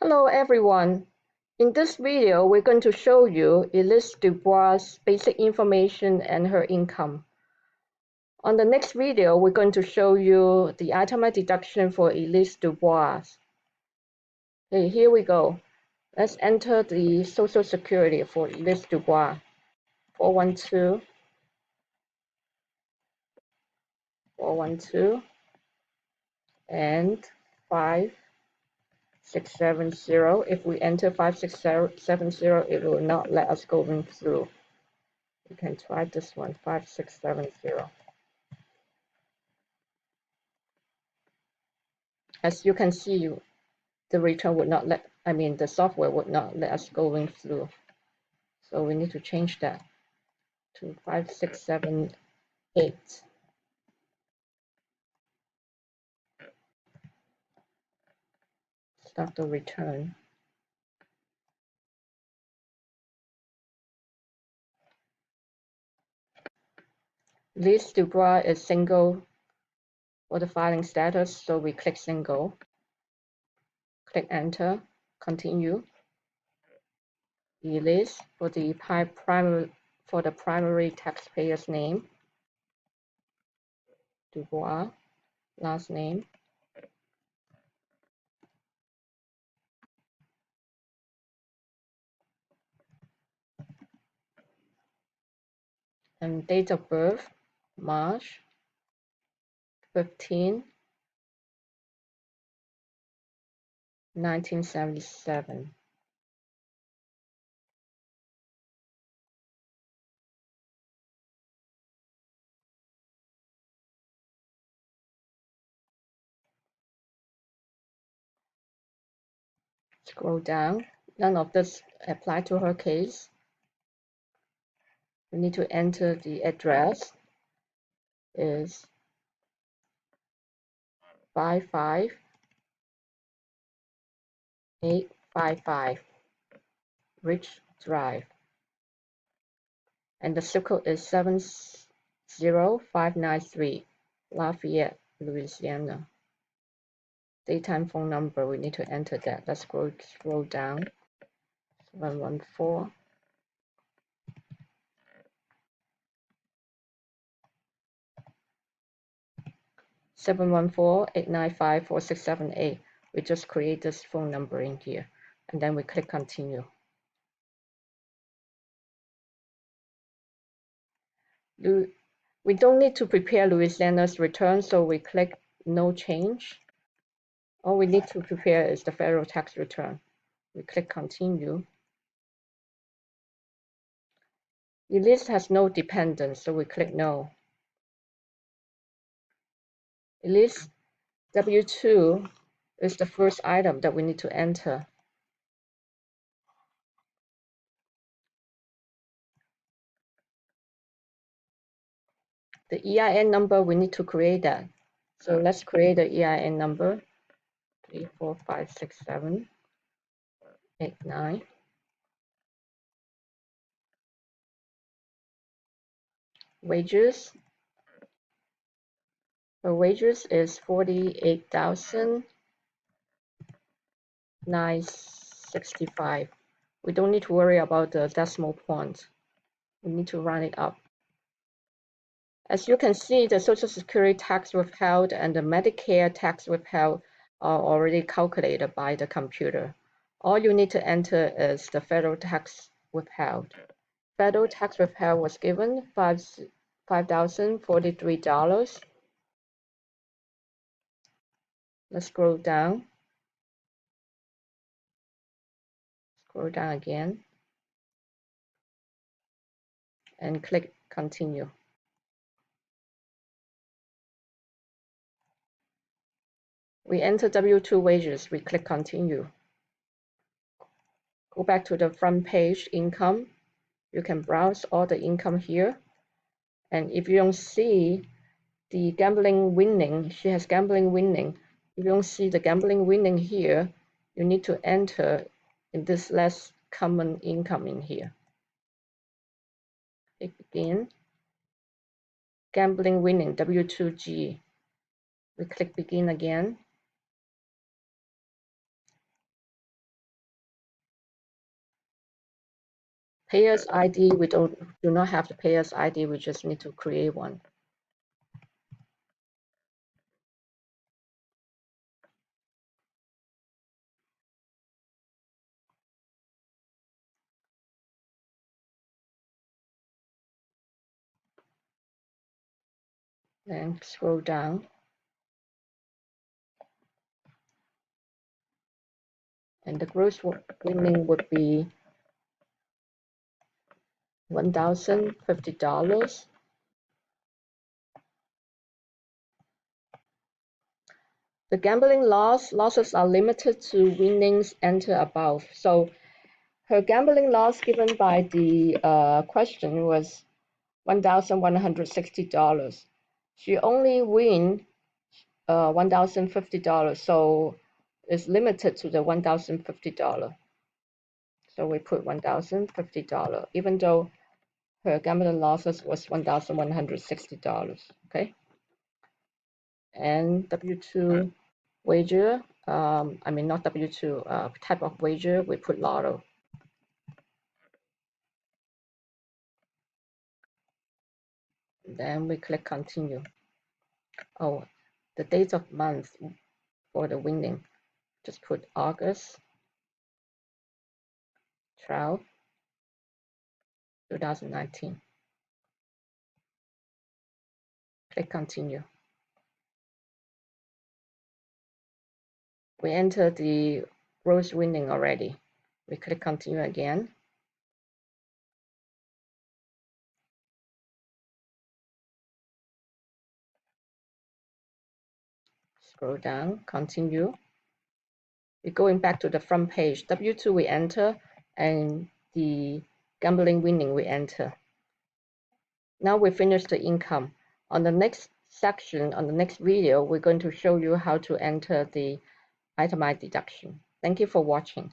Hello everyone. In this video, we're going to show you Elise Dubois' basic information and her income. On the next video, we're going to show you the itemized deduction for Elise Dubois. Okay, here we go. Let's enter the Social Security for Elise Dubois. 412, 412, and 5670. If we enter 5670, it will not let us go through. You can try this one, 5670. As you can see, the return would not let, the software would not let us going through. So we need to change that to 5678. Start the return. Elise Dubois is single for the filing status, so we click single. Click enter, continue. Elise for the primary taxpayer's name. Dubois, last name. And date of birth, March 15, 1977. Scroll down. None of this apply to her case. We need to enter the address is 55855 Ridge Drive. And the zip code is 70593, Lafayette, Louisiana. Daytime phone number, we need to enter that. Let's scroll down. 714. Seven 895-4678. We just create this phone number in here, and then we click continue. We don't need to prepare Louisiana's return, so we click no change. All we need to prepare is the federal tax return. We click continue. Elise has no dependents, so we click no. Elise W-2 is the first item that we need to enter. The EIN number, we need to create that. So let's create the EIN number, 3456789. Wages. Her wages is $48,965. We don't need to worry about the decimal point. We need to round it up. As you can see, the Social Security tax withheld and the Medicare tax withheld are already calculated by the computer. All you need to enter is the federal tax withheld. Federal tax withheld was given $5,043. Let's scroll down. Scroll down again. And click continue. We enter W-2 wages. We click continue. Go back to the front page, income. You can browse all the income here. And if you don't see the gambling winning, she has gambling winning. If you don't see the gambling winning here, you need to enter in this less common income in here. Click begin. Gambling winning, W2G. We click begin again. Payer's ID, we do not have the payer's ID, we just need to create one. Then scroll down. And the gross winning would be $1,050. The gambling losses are limited to winnings entered above. So her gambling loss given by the question was $1,160. She only win $1,050, so it's limited to the $1,050. So we put $1,050, even though her gambling losses was $1,160. Okay, and W2 wager. I mean not W2 type of wager. We put lotto. Then we click continue. Oh, the dates of month for the winning. Just put August 12, 2019. Click continue. We enter the gross winning already. We click continue again. Scroll down, continue. We're going back to the front page. W2 we enter, and the gambling winning we enter. Now we finish the income. On the next section, on the next video, we're going to show you how to enter the itemized deduction. Thank you for watching.